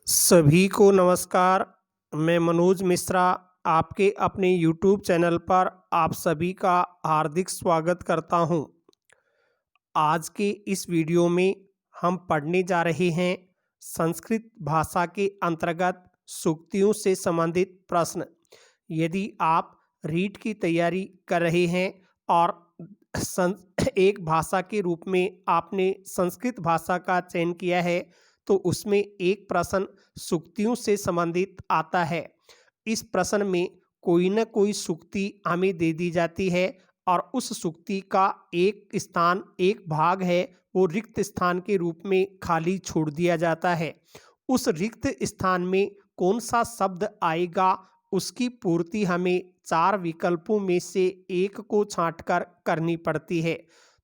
सभी को नमस्कार। मैं मनोज मिश्रा आपके अपने यूट्यूब चैनल पर आप सभी का हार्दिक स्वागत करता हूं। आज के इस वीडियो में हम पढ़ने जा रहे हैं संस्कृत भाषा के अंतर्गत सूक्तियों से संबंधित प्रश्न। यदि आप रीट की तैयारी कर रहे हैं और एक भाषा के रूप में आपने संस्कृत भाषा का चयन किया है तो उसमें एक प्रश्न सूक्तियों से संबंधित आता है। इस प्रश्न में कोई न कोई सूक्ति हमें दे दी जाती है और उस सूक्ति का एक स्थान, एक भाग है, वो रिक्त स्थान के रूप में खाली छोड़ दिया जाता है। उस रिक्त स्थान में कौन सा शब्द आएगा उसकी पूर्ति हमें 4 विकल्पों में से एक को छांटकर करनी पड़ती है।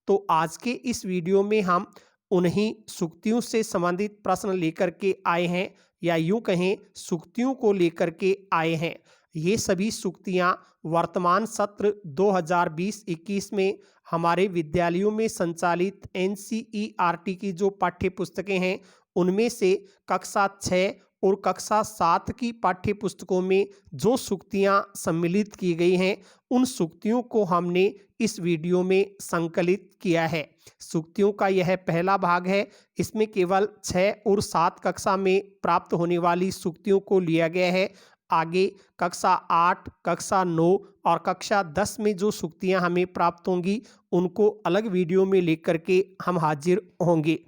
तो आज के इस वीडियो में हम उन्हीं सूक्तियों से संबंधित प्रश्न लेकर के आए हैं, या यूं कहें सूक्तियों को लेकर के आए हैं। ये सभी सूक्तियां वर्तमान सत्र 2020-21 में हमारे विद्यालयों में संचालित NCERT की जो पाठ्य पुस्तकें हैं उनमें से कक्षा 6 और कक्षा 7 की पाठ्य पुस्तकों में जो सूक्तियां सम्मिलित की गई हैं उन सूक्तियों को हमने इस वीडियो में संकलित किया है। सूक्तियों का यह पहला भाग है। इसमें केवल 6 और 7 कक्षा में प्राप्त होने वाली सूक्तियों को लिया गया है। आगे कक्षा 8, कक्षा 9 और कक्षा 10 में जो सूक्तियां हमें प्राप्त होंगी उनको अलग वीडियो में लेकर के हम हाजिर होंगे।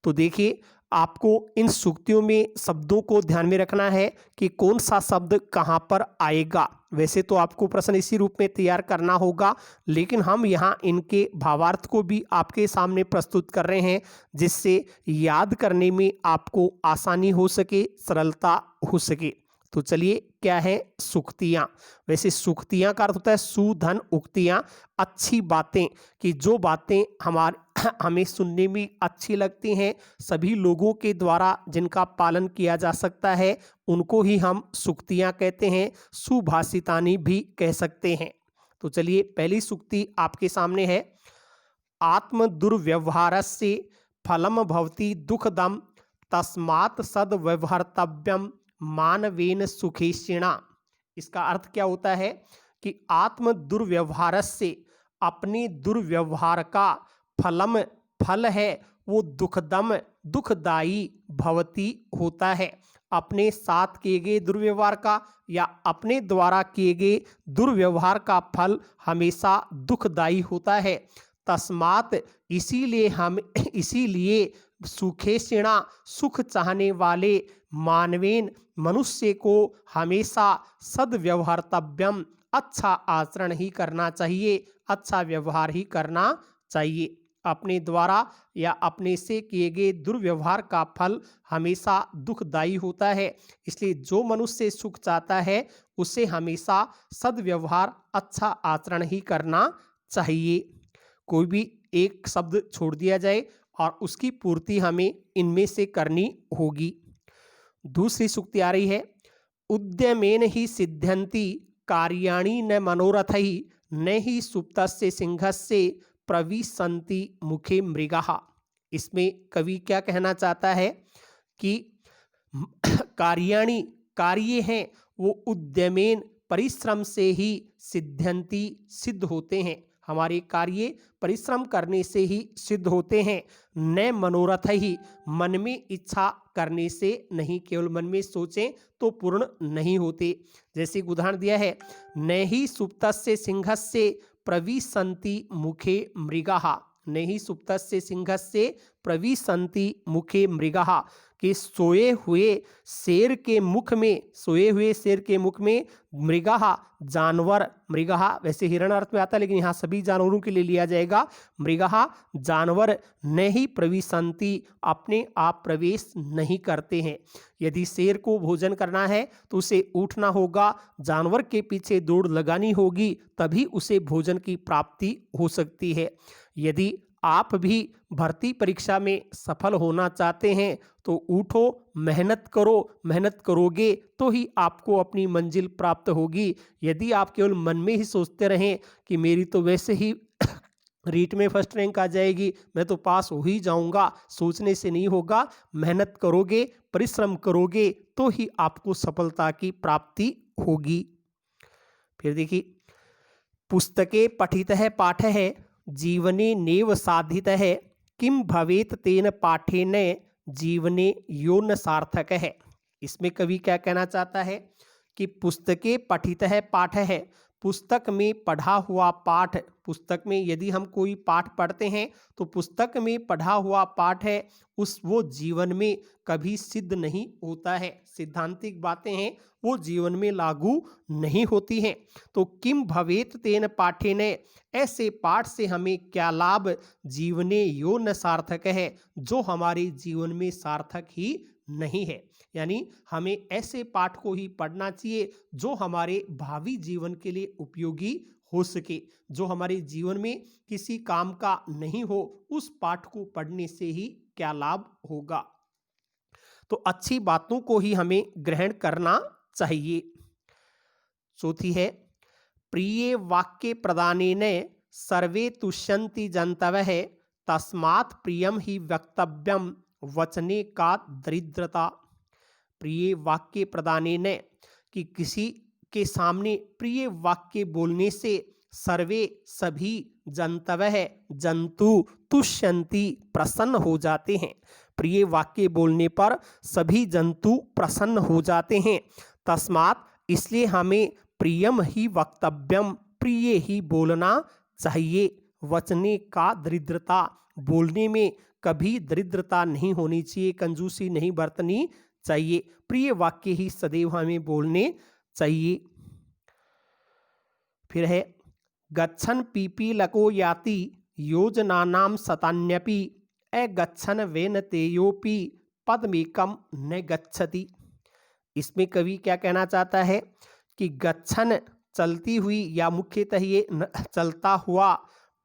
तो देखिए, आपको इन सूक्तियों में शब्दों को ध्यान में रखना है कि कौन सा शब्द कहाँ पर आएगा। वैसे तो आपको प्रश्न इसी रूप में तैयार करना होगा, लेकिन हम यहाँ इनके भावार्थ को भी आपके सामने प्रस्तुत कर रहे हैं जिससे याद करने में आपको आसानी हो सके, सरलता हो सके। तो चलिए, क्या है सूक्तियाँ। वैसे सूक्तियाँ का अर्थ होता है सुधन उक्तियाँ, अच्छी बातें, कि जो बातें हमें सुनने में अच्छी लगती हैं, सभी लोगों के द्वारा जिनका पालन किया जा सकता है उनको ही हम सूक्तियाँ कहते हैं। सुभाषितानि भी कह सकते हैं। तो चलिए, पहली सूक्ति आपके सामने है। आत्म दुर्व्यवहारस्य फलम भवति दुःखदम तस्मात् सद्व्यवहर्तव्यम मानवेन सुखेषिणा। इसका अर्थ क्या होता है कि आत्म दुर्व्यवहार से, अपने दुर्व्यवहार का फल है वो दुखदम, दुखदाई, भवती होता है। अपने साथ किए गए दुर्व्यवहार का या अपने द्वारा किए गए दुर्व्यवहार का फल हमेशा दुखदाई होता है। तस्मात्, इसीलिए सुखेषिणा, सुख चाहने वाले मानवेन, मनुष्य को हमेशा सद्व्यवहर्तव्यम, अच्छा आचरण ही करना चाहिए, अच्छा व्यवहार ही करना चाहिए। अपने द्वारा या अपने से किए गए दुर्व्यवहार का फल हमेशा दुखदाई होता है। इसलिए जो मनुष्य सुख चाहता है उसे हमेशा सद्व्यवहार, अच्छा आचरण ही करना चाहिए। कोई भी एक शब्द छोड़ दिया जाए और उसकी पूर्ति हमें इनमें से करनी होगी। दूसरी सूक्ति आ रही है। उद्यमेन ही सिद्ध्यन्ति कार्याणि न मनोरथैः न ही सुप्तस्य सिंहस्य प्रविशन्ति मुखे मृगाः। इसमें कवि क्या कहना चाहता है कि कार्याणि, कार्य हैं वो उद्यमेन, परिश्रम से ही, सिद्ध्यन्ति, सिद्ध होते हैं। हमारे कार्य परिश्रम करने से ही सिद्ध होते हैं। न मनोरथ ही, मन में इच्छा करने से नहीं, केवल मन में सोचें तो पूर्ण नहीं होते। जैसे उदाहरण दिया है, न ही सुप्तस्य सिंहस्य प्रविशन्ति मुखे मृगाः। न ही सुप्तस्य सिंहस्य प्रविशन्ति मुखे मृगाः, कि सोए हुए शेर के मुख में मृगाः, जानवर, मृगाः वैसे हिरण अर्थ में आता है लेकिन यहाँ सभी जानवरों के लिए लिया जाएगा। मृगाः, जानवर, न ही प्रविशन्ति, अपने आप प्रवेश नहीं करते हैं। यदि शेर को भोजन करना है तो उसे उठना होगा, जानवर के पीछे दौड़ लगानी होगी, तभी उसे भोजन की प्राप्ति हो सकती है। यदि आप भी भर्ती परीक्षा में सफल होना चाहते हैं तो उठो, मेहनत करो, मेहनत करोगे तो ही आपको अपनी मंजिल प्राप्त होगी। यदि आप केवल मन में ही सोचते रहें कि मेरी तो वैसे ही रीट में फर्स्ट रैंक आ जाएगी, मैं तो पास हो ही जाऊंगा, सोचने से नहीं होगा। मेहनत करोगे, परिश्रम करोगे तो ही आपको सफलता की प्राप्ति होगी। फिर देखिए, पुस्तके पठितः पाठः जीवने नैव साधितः किम भवेत तेन पाठेन जीवने यो न सार्थकः। इसमें कवि क्या कहना चाहता है कि पुस्तके पठितः पाठः, पुस्तक में पढ़ा हुआ पाठ, पुस्तक में यदि हम कोई पाठ पढ़ते हैं तो पुस्तक में पढ़ा हुआ पाठ है वो जीवन में कभी सिद्ध नहीं होता है। सिद्धांतिक बातें हैं वो जीवन में लागू नहीं होती हैं। तो किम भवेत तेन पाठेन, ऐसे पाठ से हमें क्या लाभ, जीवने यो न सार्थक है, जो हमारे जीवन में सार्थक ही नहीं है। यानी हमें ऐसे पाठ को ही पढ़ना चाहिए जो हमारे भावी जीवन के लिए उपयोगी हो सके, जो हमारे जीवन में किसी काम का नहीं हो, उस पाठ को पढ़ने से ही क्या लाभ होगा। तो अच्छी बातों को ही हमें ग्रहण करना चाहिए। चौथी है, प्रिय वाक्य प्रदानेन सर्वे तुष्यन्ति जन्तवः तस्मात् प्रियम ही वक्तव्यम वचने का दरिद्रता। प्रिय वाक्य प्रदानेन, कि किसी के सामने प्रिय वाक्य बोलने से सर्वे सभी जंतवः जंतु तुष्यन्ति प्रसन्न हो जाते हैं। प्रिय वाक्य बोलने पर सभी जंतु प्रसन्न हो जाते हैं। तस्मात्, इसलिए हमें प्रियम ही वक्तव्यम, प्रिय ही बोलना चाहिए। वचने का दरिद्रता, बोलने में कभी दरिद्रता नहीं होनी चाहिए, कंजूसी नहीं बरतनी चाहिए। प्रिय वाक्य ही सदैव हमें बोलने चाहिए। फिर है, गच्छन पीपीलको याति योजनानां शतान्यपि अगच्छन वेन तेयोपि पदमेकम न गच्छति। इसमें कवि क्या कहना चाहता है कि गच्छन चलती हुई, या मुख्यतः ये चलता हुआ,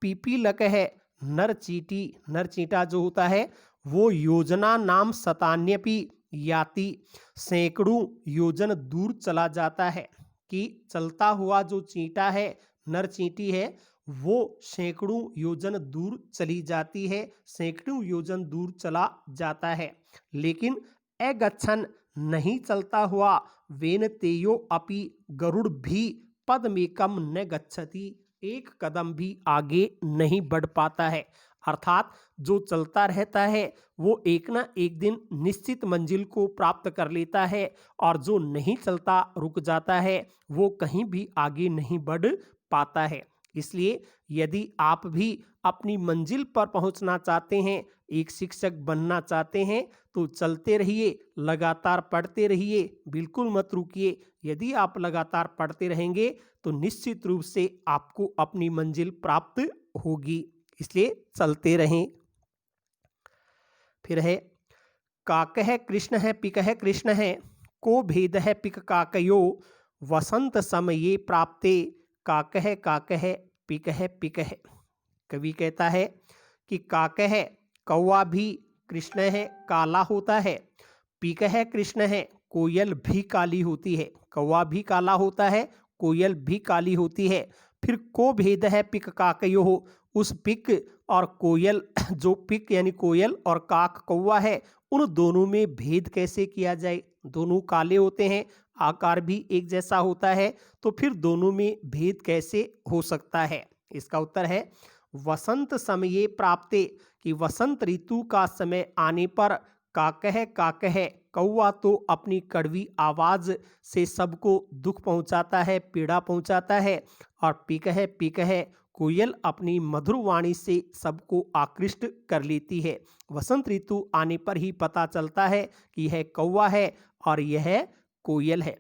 पीपीलक है नर चींटी, नर चींटा जो होता है वो योजना नाम शतान्यपि याति, सैकड़ों योजन दूर चला जाता है। कि चलता हुआ जो चींटा है, नर चींटी है, वो सैकड़ों योजन दूर चली जाती है, सैकड़ों योजन दूर चला जाता है। लेकिन अगच्छन, नहीं चलता हुआ, वेन तेयो अपि, गरुड़ भी पदमेकम न गच्छति, एक कदम भी आगे नहीं बढ़ पाता है। अर्थात जो चलता रहता है वो एक ना एक दिन निश्चित मंजिल को प्राप्त कर लेता है, और जो नहीं चलता, रुक जाता है, वो कहीं भी आगे नहीं बढ़ पाता है। इसलिए यदि आप भी अपनी मंजिल पर पहुंचना चाहते हैं, एक शिक्षक बनना चाहते हैं, तो चलते रहिए, लगातार पढ़ते रहिए, बिल्कुल मत रुकिए। यदि आप लगातार पढ़ते रहेंगे तो निश्चित रूप से आपको अपनी मंजिल प्राप्त होगी, इसलिए चलते रहें। फिर है, काकः कृष्ण है पिकः कृष्ण है को भेद है पिक काकयो वसंत समये प्राप्ते काकः काकः पिकः पिकः। कवि कहता है कि काकः, कौवा भी कृष्ण है, काला होता है। पिकः कृष्ण है, कोयल भी काली होती है। कौवा भी काला होता है, कोयल भी काली होती है। फिर को भेद है पिक काकयो, उस पिक और कोयल, जो पिक यानी कोयल और काक कौवा है, उन दोनों में भेद कैसे किया जाए। दोनों काले होते हैं, आकार भी एक जैसा होता है, तो फिर दोनों में भेद कैसे हो सकता है। इसका उत्तर है वसंत समये प्राप्ते, कि वसंत ऋतु का समय आने पर काकः काकः, कौवा तो अपनी कड़वी आवाज से सबको दुख पहुंचाता है, पीड़ा पहुंचाता है, और पिकः पिकः, कोयल अपनी मधुर वाणी से सबको आकृष्ट कर लेती है। वसंत ऋतु आने पर ही पता चलता है कि यह कौवा है और यह कोयल है।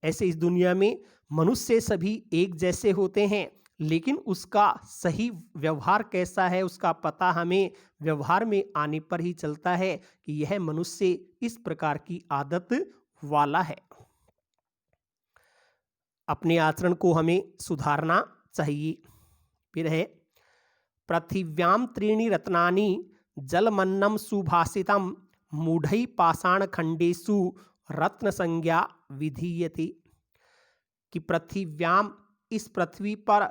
ऐसे इस दुनिया में मनुष्य सभी एक जैसे होते हैं, लेकिन उसका सही व्यवहार कैसा है, उसका पता हमें व्यवहार में आने पर ही चलता है कि यह मनुष्य इस प्रकार की आदत वाला है। अपने आचरण को हमें सुधारना चाहिए। फिर है, पृथिव्याम त्रीणि रत्नानि जलमन्नम सुभाषितम मूढ़ै पाषाण खंडेषु रत्न संज्ञा विधीयते। कि पृथिव्याम, इस पृथ्वी पर,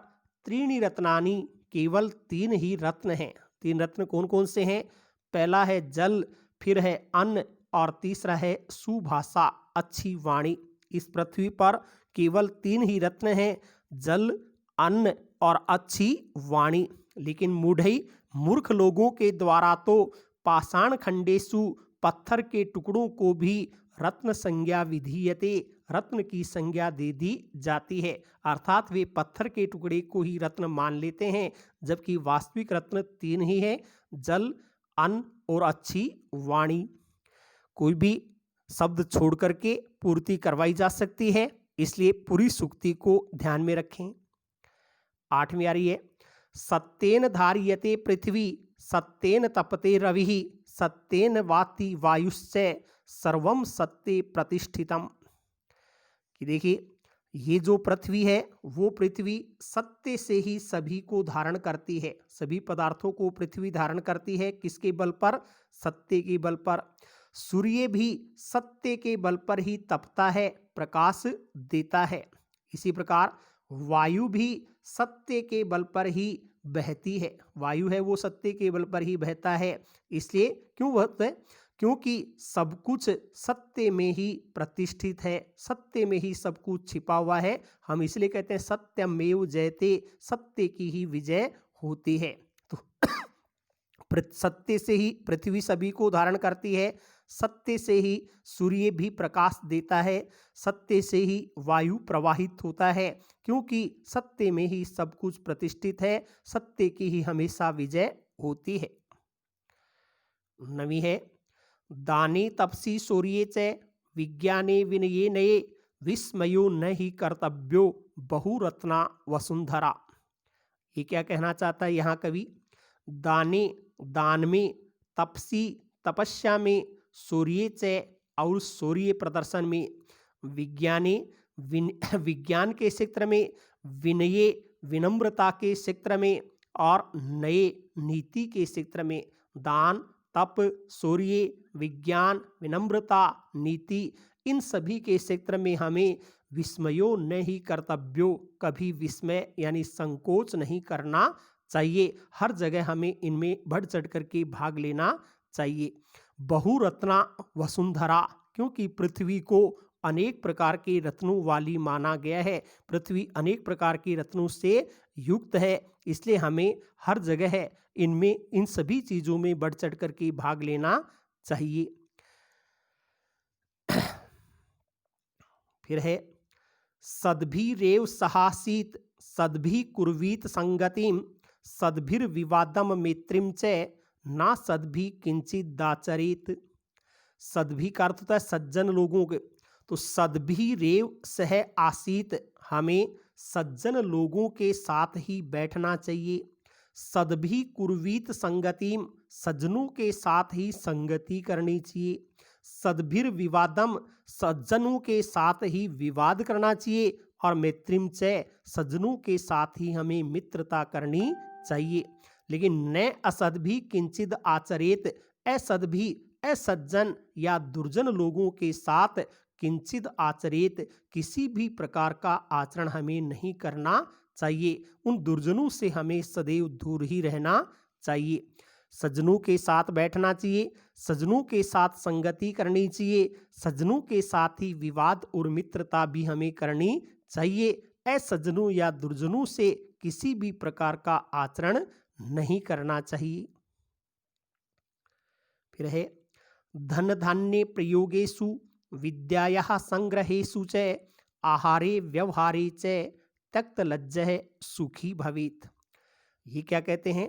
त्रीणि रत्नानि, केवल 3 ही रत्न हैं। 3 रत्न कौन कौन से हैं? पहला है जल, फिर है अन्न और तीसरा है सुभाषा, अच्छी वाणी। इस पृथ्वी पर केवल 3 ही रत्न हैं, जल, अन्न और अच्छी वाणी। लेकिन मूर्ख लोगों के द्वारा तो पाषाण खंडेषु, पत्थर के टुकड़ों को भी रत्न संज्ञा विधीयते, रत्न की संज्ञा दे दी जाती है। अर्थात वे पत्थर के टुकड़े को ही रत्न मान लेते हैं, जबकि वास्तविक रत्न 3 ही है, जल, अन्न और अच्छी वाणी। कोई भी शब्द छोड़ करके पूर्ति करवाई जा सकती है, इसलिए पूरी सूक्ति को ध्यान में रखें। 8वीं आ रही है, सत्येन धार्यते पृथ्वी, सत्येन तपते रविः, सत्येन वाति वायुश्च, सर्वम सत्ये प्रतिष्ठितम। कि देखिए, ये जो पृथ्वी है वो पृथ्वी सत्य से ही सभी को धारण करती है। सभी पदार्थों को पृथ्वी धारण करती है। किसके बल पर? सत्य के बल पर। सूर्य भी सत्य के बल पर ही तपता है, प्रकाश देता है। इसी प्रकार वायु भी सत्य के बल पर ही बहती है। वायु है वो सत्य के बल पर ही बहता है। इसलिए क्यों बहता है? क्योंकि सब कुछ सत्य में ही प्रतिष्ठित है, सत्य में ही सब कुछ छिपा हुआ है। हम इसलिए कहते हैं सत्यमेव जयते, सत्य की ही विजय होती है। तो सत्य से ही पृथ्वी सभी को धारण करती है, सत्य से ही सूर्य भी प्रकाश देता है, सत्य से ही वायु प्रवाहित होता है, क्योंकि सत्य में ही सब कुछ प्रतिष्ठित है, सत्य की ही हमेशा विजय होती है। 9वीं है, दाने तपसी सूर्ये च, विज्ञाने विनये नये, विस्मयो न ही कर्तव्यो, बहुरत्ना वसुंधरा। ये क्या कहना चाहता है यहाँ कवि? दाने, दान में, तपसी, तपस्या में, सूर्ये च, और सूर्य प्रदर्शन में, विज्ञाने, विज्ञान के क्षेत्र में, विनये, विनम्रता के क्षेत्र में, और नए, नीति के क्षेत्र में। दान, तप, सूर्य, विज्ञान, विनम्रता, नीति, इन सभी के क्षेत्र में हमें विस्मयो न ही कर्तव्यो, कभी विस्मय यानी संकोच नहीं करना चाहिए। हर जगह हमें इनमें बढ़ चढ़ करके भाग लेना चाहिए। बहुरत्ना वसुंधरा, क्योंकि पृथ्वी को अनेक प्रकार के रत्नों वाली माना गया है। पृथ्वी अनेक प्रकार के रत्नों से युक्त है, इसलिए हमें हर जगह इनमें, इन सभी चीजों में बढ़ चढ़ करके भाग लेना चाहिए। फिर है, सद्भि रेव सहासीत, सद्भि कुर्वीत संगतिम, सद्भिर विवादम मित्रिम च, ना सद्भि किंचित दाचरित। सद्भि का अर्थ होता है सज्जन लोगों के। तो सद्भि रेव सह आसीत, हमें सज्जन लोगों के साथ ही बैठना चाहिए। सद्भि कुर्वीत संगतिम, सज्जनों के साथ ही संगति करनी चाहिए। सद्भिर विवादम, सज्जनों के साथ ही विवाद करना चाहिए। और मैत्रिम च, सज्जनों के साथ ही हमें मित्रता करनी चाहिए। लेकिन न असद्भि किंचिद आचरेत, असद्भि, असज्जन या दुर्जन लोगों के साथ किंचिद आचरेत, किसी भी प्रकार का आचरण हमें नहीं करना चाहिए। उन दुर्जनों से हमें सदैव दूर ही रहना चाहिए। सज्जनों के साथ बैठना चाहिए, सज्जनों के साथ संगति करनी चाहिए, सज्जनों के साथ ही विवाद और मित्रता भी हमें करनी चाहिए। असज्जनों या दुर्जनों से किसी भी प्रकार का आचरण नहीं करना चाहिए। फिर है, धन धान्य प्रयोगेषु, विद्यायाः संग्रहेषु च, आहारे व्यवहारे च, त्यक्त लज्जः सुखी भवेत्। ये क्या कहते हैं?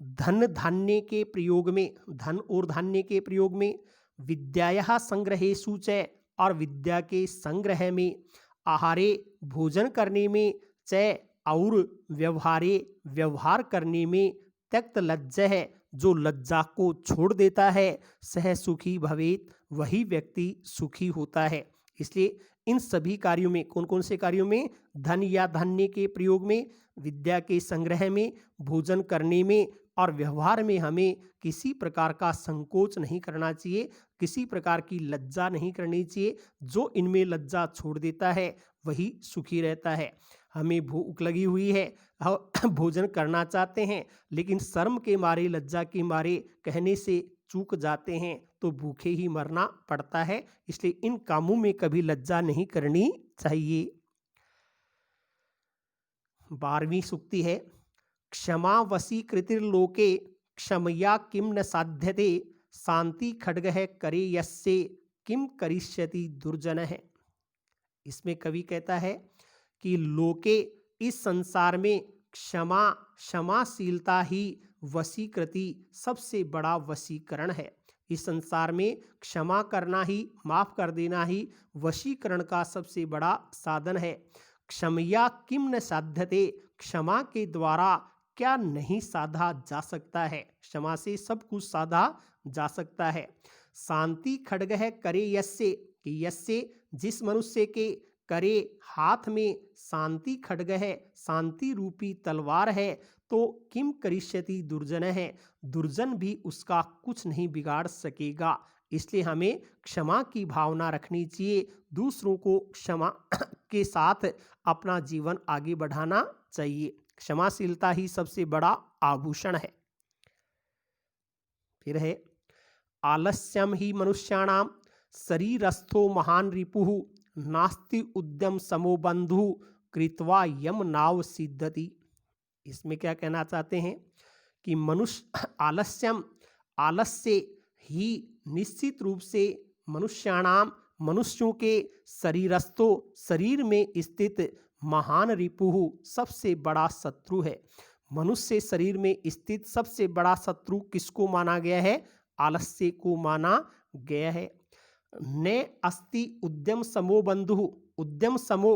धन धान्य के प्रयोग में, धन और धान्य के प्रयोग में, विद्यायाः संग्रहेषु च, और विद्या के संग्रह में, आहारे भोजन करने में, च, और व्यवहारे व्यवहार करने में, त्यक्त लज्जः जो लज्जा को छोड़ देता है, सह सुखी भवेत् वही व्यक्ति सुखी होता है। इसलिए इन सभी कार्यों में, कौन कौन से कार्यों में? धन या धान्य के प्रयोग में, विद्या के संग्रह में, भोजन करने में और व्यवहार में हमें किसी प्रकार का संकोच नहीं करना चाहिए, किसी प्रकार की लज्जा नहीं करनी चाहिए। जो इनमें लज्जा छोड़ देता है वही सुखी रहता है। हमें भूख लगी हुई है और भोजन करना चाहते हैं, लेकिन शर्म के मारे, लज्जा के मारे कहने से चूक जाते हैं तो भूखे ही मरना पड़ता है। इसलिए इन कामों में कभी लज्जा नहीं करनी चाहिए। 12वीं सूक्ति है, क्षमा वशी कृतिर्लोके क्षमया किम न साध्यते शांति खड्गः करे यस्य किम करिष्यति दुर्जन है। इसमें कवि कहता है कि लोके, इस संसार में क्षमा, क्षमाशीलता ही वशीकृति, सबसे बड़ा वशीकरण है। इस संसार में क्षमा करना ही, माफ कर देना ही वशीकरण का सबसे बड़ा साधन है। क्षमया किम न साध्यते, क्षमा के द्वारा क्या नहीं साधा जा सकता है। क्षमा से सब कुछ साधा जा सकता है। शांति खड्गः करे यस्य, कि यस्य जिस मनुष्य के करे हाथ में शांति खड्ग है, शांति रूपी तलवार है, तो किम करिष्यति दुर्जन है, दुर्जन भी उसका कुछ नहीं बिगाड़ सकेगा। इसलिए हमें क्षमा की भावना रखनी चाहिए, दूसरों को क्षमा के साथ अपना जीवन आगे बढ़ाना चाहिए। क्षमाशीलता ही सबसे बड़ा आभूषण है। फिर है, आलस्यम ही मनुष्याणाम शरीरस्थो महान रिपुः नास्ति उद्यम समो बंधु कृत्वा यम नाव सिद्धति। इसमें क्या कहना चाहते हैं कि मनुष्य आलस्यम, आलस्य ही निश्चित रूप से मनुष्याणाम, मनुष्यों के शरीरस्थो, शरीर में स्थित महान रिपुः, सबसे बड़ा शत्रु है। मनुष्य शरीर में स्थित सबसे बड़ा शत्रु किसको माना गया है? आलस्य को माना गया है। ने अस्ति उद्यम समो बंधु, उद्यम समो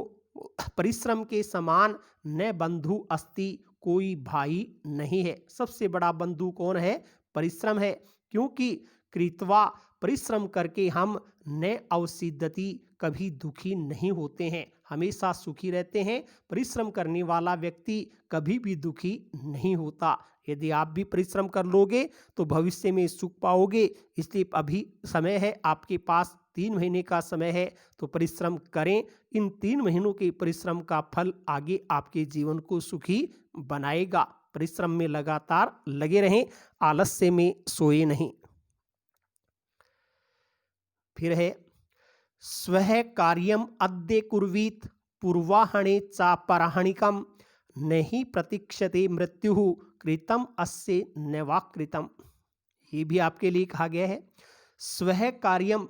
परिश्रम के समान, न बंधु अस्ति, कोई भाई नहीं है। सबसे बड़ा बंधु कौन है? परिश्रम है। क्योंकि कृत्वा, परिश्रम करके हम न अवसिद्धति, कभी दुखी नहीं होते हैं, हमेशा सुखी रहते हैं। परिश्रम करने वाला व्यक्ति कभी भी दुखी नहीं होता। यदि आप भी परिश्रम कर लोगे तो भविष्य में सुख पाओगे। इसलिए अभी समय है, आपके पास 3 महीने का समय है, तो परिश्रम करें। इन 3 महीनों के परिश्रम का फल आगे आपके जीवन को सुखी बनाएगा। परिश्रम में लगातार लगे रहें, आलस्य में सोए नहीं। फिर है, स्वः कार्यम अद्य कुर्वीत पूर्वाहणे चापराहणिकम नहीं प्रतीक्षते मृत्यु कृतम अस्य नैवाकृतम। ये भी आपके लिए कहा गया है। स्वः कार्यम,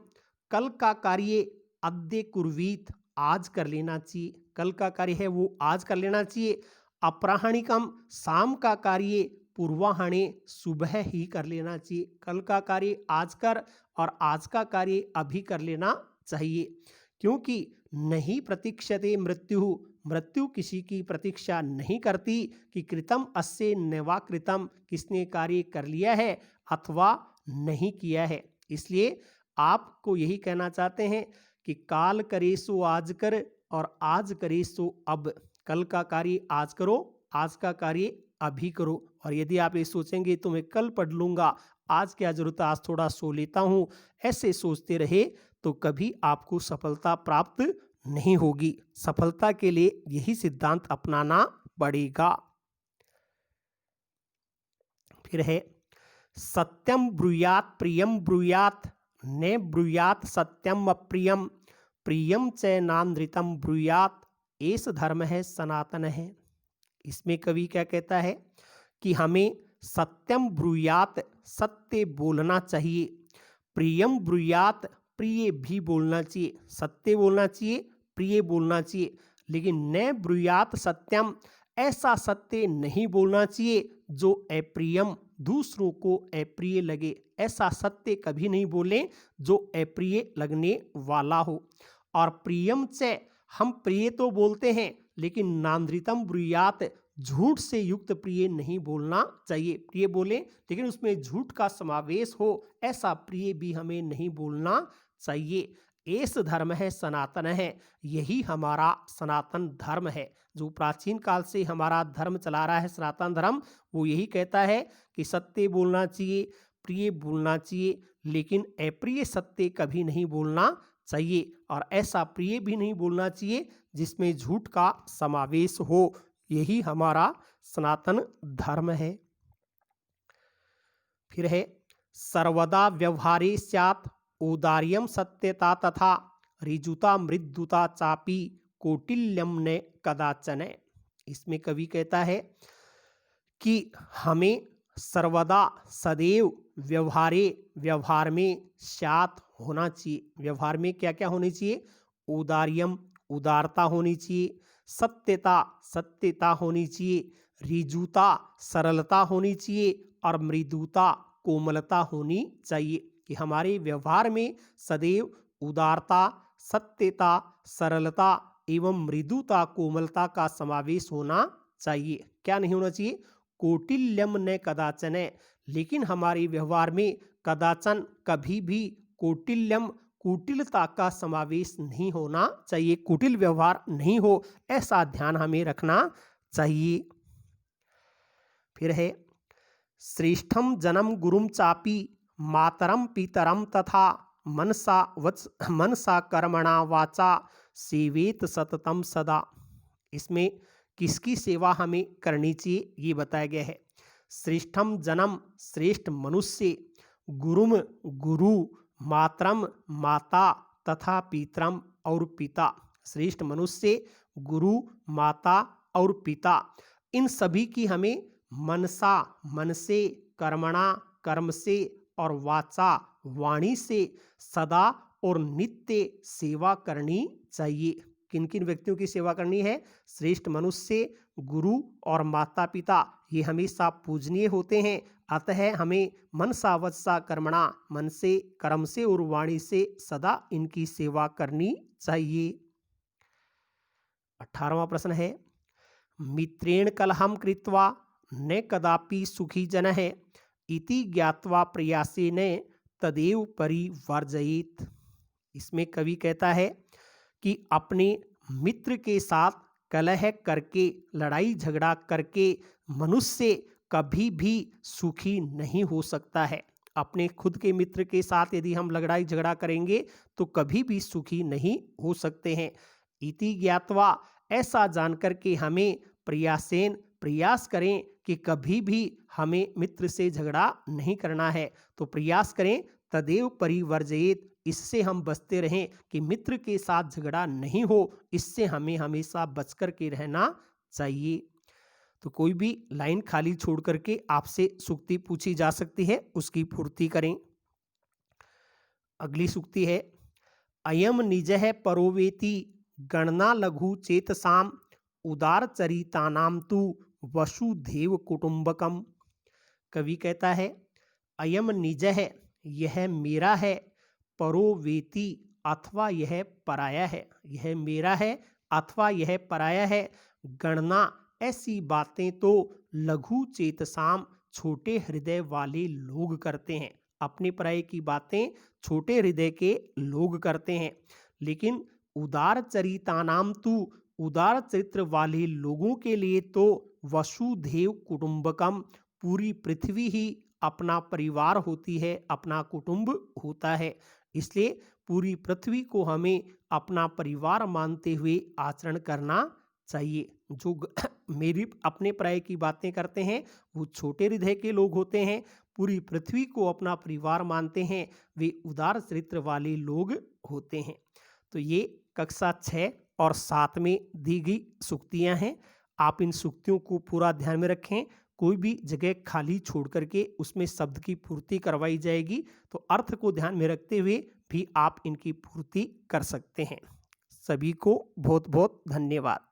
कल का कार्य, अद्य कुर्वीत, आज कर लेना चाहिए। कल का कार्य है वो आज कर लेना चाहिए। अपराहणिकम, शाम का कार्य, पूर्वाहणे, सुबह ही कर लेना चाहिए। कल का कार्य आज कर और आज का कार्य अभी कर लेना चाहिए। क्योंकि नहीं प्रतीक्षते मृत्यु, मृत्यु किसी की प्रतीक्षा नहीं करती कि कृतम अस्य नैवाकृतम, किसने कार्य कर लिया है अथवा नहीं किया है। इसलिए आपको यही कहना चाहते हैं कि काल करे सो आज कर और आज करे सो अब। कल का कार्य आज करो, आज का कार्य अभी करो। और यदि आप ये सोचेंगे तो मैं कल पढ़ लूँगा, आज क्या जरूरत है, आज थोड़ा सो लेता हूँ, ऐसे सोचते रहे तो कभी आपको सफलता प्राप्त नहीं होगी। सफलता के लिए यही सिद्धांत अपनाना पड़ेगा। फिर है, सत्यम ब्रूयात प्रियम ब्रूयात ने ब्रूयात सत्यम अप्रियम प्रियम च नानृतम ब्रूयात, एस धर्म है सनातन है। इसमें कवि क्या कहता है कि हमें सत्यम ब्रूयात, सत्य बोलना चाहिए, प्रियम ब्रूयात, प्रिय भी बोलना चाहिए। सत्य बोलना चाहिए, प्रिय बोलना चाहिए, लेकिन न ब्रूयात सत्यम, ऐसा सत्य नहीं बोलना चाहिए जो अप्रियम, दूसरों को अप्रिय लगे। ऐसा सत्य कभी नहीं बोलें जो अप्रिय लगने वाला हो। और प्रियम च, हम प्रिय तो बोलते हैं लेकिन नान्द्रितम ब्रूयात, झूठ से युक्त प्रिय नहीं बोलना चाहिए। प्रिय बोले लेकिन उसमें झूठ का समावेश हो, ऐसा प्रिय भी हमें नहीं बोलना चाहिए। एस धर्म है सनातन है, यही हमारा सनातन धर्म है। जो प्राचीन काल से हमारा धर्म चला रहा है, सनातन धर्म, वो यही कहता है कि सत्य बोलना चाहिए, प्रिय बोलना चाहिए, लेकिन अप्रिय सत्य कभी नहीं बोलना चाहिए और ऐसा प्रिय भी नहीं बोलना चाहिए जिसमें झूठ का समावेश हो। यही हमारा सनातन धर्म है। फिर है सर्वदा व्यवहारे स्यात् औदार्यम सत्यता तथा ऋजुता मृदुता चापी कौटिल्यम ने कदाचन। इसमें कवि कहता है कि हमें सर्वदा सदैव व्यवहार में स्यात् होना चाहिए। व्यवहार में क्या क्या होनी चाहिए? औदार्यम उदारता होनी चाहिए, सत्यता होनी चाहिए, ऋजुता सरलता होनी चाहिए और मृदुता कोमलता होनी चाहिए। कि हमारे व्यवहार में सदैव उदारता, सत्यता, सरलता एवं मृदुता कोमलता का समावेश होना चाहिए। क्या नहीं होना चाहिए? कौटिल्यम न कदाचन। लेकिन हमारे व्यवहार में कदाचन कभी भी कौटिल्यम कुटिलता का समावेश नहीं होना चाहिए। कुटिल व्यवहार नहीं हो, ऐसा ध्यान हमें रखना चाहिए। फिर है श्रेष्ठम जन्म गुरुम चापी मातरम पितरम तथा मनसा कर्मणा वाचा सेवेत सततम सदा। इसमें किसकी सेवा हमें करनी चाहिए ये बताया गया है। श्रेष्ठम जन्म श्रेष्ठ मनुष्य, गुरुम गुरु, मातरम माता तथा पितरम और पिता। श्रेष्ठ मनुष्य, गुरु, माता और पिता, इन सभी की हमें मनसा मन से, कर्मणा कर्म से और वाचा वाणी से सदा और नित्य सेवा करनी चाहिए। किन किन व्यक्तियों की सेवा करनी है? श्रेष्ठ मनुष्य, गुरु और माता पिता, ये हमेशा पूजनीय होते हैं। अतः हमें मनसा वचसा कर्मणा, मन से, कर्म से और वाणी से सदा इनकी सेवा करनी चाहिए। 18वां प्रश्न है मित्रेण कलहम कृत्वा न कदापि सुखी जनः इति ज्ञात्वा प्रयासेन तदेव परिवर्जयेत्। इसमें कवि कहता है कि अपने मित्र के साथ कलह करके, लड़ाई झगड़ा करके मनुष्य कभी भी सुखी नहीं हो सकता है। अपने खुद के मित्र के साथ यदि हम लड़ाई झगड़ा करेंगे तो कभी भी सुखी नहीं हो सकते हैं। इति ज्ञात्वा, ऐसा जानकर के हमें प्रयास करें कि कभी भी हमें मित्र से झगड़ा नहीं करना है। तो प्रयास करें तदेव परिवर्जयेत्, इससे हम बचते रहें कि मित्र के साथ झगड़ा नहीं हो। इससे हमें हमेशा बचकर के रहना चाहिए। तो कोई भी लाइन खाली छोड़ करके आपसे सूक्ति पूछी जा सकती है, उसकी पूर्ति करें। अगली सूक्ति है अयम निजः परोवेति गणना लघु चेतसाम उदार चरितानाम तु वसुधैव कुटुंबकम। कवि कहता है अयम निजः, यह मेरा है, परोवेति अथवा यह पराया है। यह मेरा है अथवा यह पराया है। गणना, ऐसी बातें तो लघु चेतसाम, छोटे हृदय वाले लोग करते हैं। अपने पराये की बातें छोटे हृदय के लोग करते हैं। लेकिन उदार चरितानाम तु, उदार चरित्र वाले लोगों के लिए तो वसुधैव कुटुंबकम, पूरी पृथ्वी ही अपना परिवार होती है, अपना कुटुंब होता है। इसलिए पूरी पृथ्वी को हमें अपना परिवार मानते हुए आचरण करना चाहिए। जो मेरी अपने पराये की बातें करते हैं वो छोटे हृदय के लोग होते हैं। पूरी पृथ्वी को अपना परिवार मानते हैं, वे उदार चरित्र वाले लोग होते हैं। तो ये कक्षा 6 और 7 में दी गई सूक्तियां हैं। आप इन सूक्तियों को पूरा ध्यान में रखें। कोई भी जगह खाली छोड़ करके उसमें शब्द की पूर्ति करवाई जाएगी, तो अर्थ को ध्यान में रखते हुए भी आप इनकी पूर्ति कर सकते हैं। सभी को बहुत बहुत धन्यवाद।